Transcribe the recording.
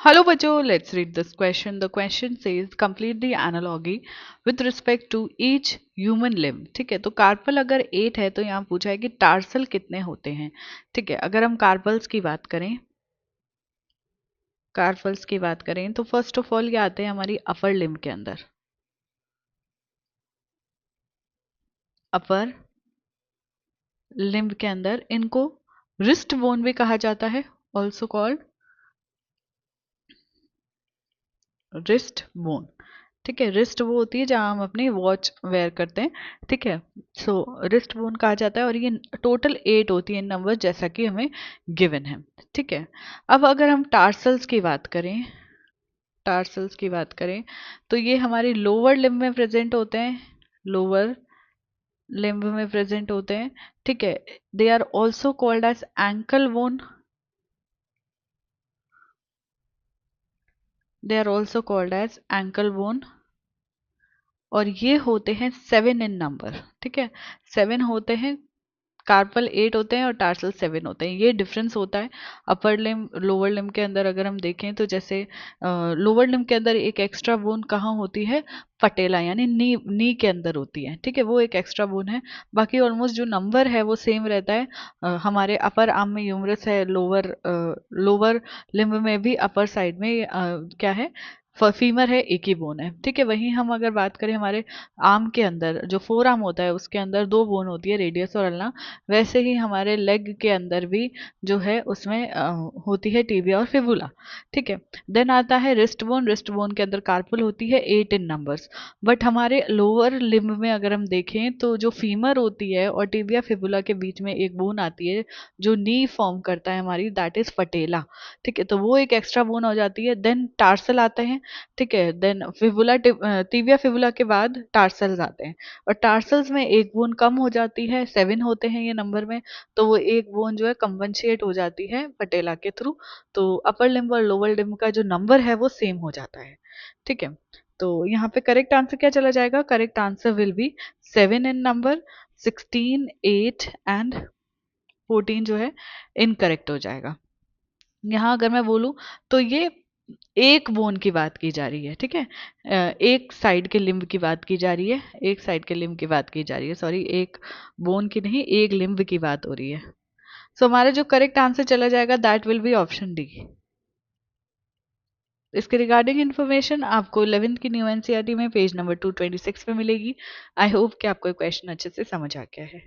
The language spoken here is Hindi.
Hello बच्चों, let's read this question. The question says complete the analogy with respect to each human limb. ठीक है, तो कार्पल अगर 8 है तो यहाँ पूछा है कि टार्सल कितने होते हैं. ठीक है, अगर हम कार्पल्स की बात करें तो फर्स्ट ऑफ ऑल ये आते हैं हमारी अपर लिम्ब के अंदर. अपर लिम्ब के अंदर इनको रिस्ट बोन भी कहा जाता है, ऑल्सो कॉल्ड रिस्ट बोन. ठीक है, रिस्ट वो होती है जहां हम अपनी वॉच वेयर करते हैं. ठीक है, सो रिस्ट बोन कहा जाता है और ये टोटल 8 होती है नंबर जैसा कि हमें गिवन है. ठीक है, अब अगर हम टार्सल्स की बात करें तो ये हमारे लोअर लिम्ब में प्रेजेंट होते हैं. लोअर लिम्ब में प्रेजेंट होते हैं. ठीक है, they are also called as ankle bone. They are also called as ankle bone और ये होते हैं 7 इन नंबर. ठीक है, 7 होते हैं. कार्पल 8 होते हैं और टार्सल 7 होते हैं. ये डिफरेंस होता है अपर लिम्ब लोअर लिम्ब के अंदर. अगर हम देखें तो जैसे लोअर लिम्ब के अंदर एक एक्स्ट्रा बोन कहाँ होती है, पटेला यानी नी के अंदर होती है. ठीक है, वो एक एक्स्ट्रा बोन है. बाकी ऑलमोस्ट जो नंबर है वो सेम रहता है. हमारे अपर आर्म में ह्यूमरस है, लोअर लिम्ब में भी अपर साइड में क्या है, फीमर है, एक ही बोन है. ठीक है, वहीं हम अगर बात करें हमारे आर्म के अंदर जो फोर आर्म होता है उसके अंदर दो बोन होती है, रेडियस और अल्ना. वैसे ही हमारे लेग के अंदर भी जो है उसमें होती है टिबिया और फिबुला. ठीक है, देन आता है रिस्ट बोन. रिस्ट बोन के अंदर कार्पल होती है 8 इन नंबर्स. बट हमारे लोअर लिम्ब में अगर हम देखें तो जो फीमर होती है और टिबिया फिबुला के बीच में एक बोन आती है जो नी फॉर्म करता है हमारी, दैट इज पटेला. ठीक है, तो वो एक एक्स्ट्रा बोन हो जाती है. देन टार्सल आते हैं. ठीक है, देन फिबुला टिबिया फिबुला के बाद टार्सल्स आते हैं और टार्सल्स में एक बोन कम हो जाती है. 7 होते हैं ये नंबर में, तो वो एक बोन जो है कंपनसेट हो जाती है पटेला के थ्रू. तो अपर लिम्ब और लोअर लिम्ब का जो नंबर है वो सेम हो जाता है. ठीक है, तो यहाँ पे करेक्ट आंसर क्या चला जाएगा, correct answer will be 7 in number, 16, 8 and 14 जो है इनकरेक्ट हो जाएगा. यहाँ अगर मैं बोलूँ तो ये एक बोन की बात की जा रही है. ठीक है, एक साइड के लिम्ब की बात की जा रही है, एक साइड के लिम्ब की बात की जा रही है, सॉरी, एक बोन की नहीं, एक लिम्ब की बात हो रही है. सो हमारा जो करेक्ट आंसर चला जाएगा that will be option D. इसके रिगार्डिंग इन्फॉर्मेशन आपको 11th की न्यू एनसीईआरटी में पेज नंबर 226 पे मिलेगी. आई होप कि आपको क्वेश्चन अच्छे से समझ आ गया है.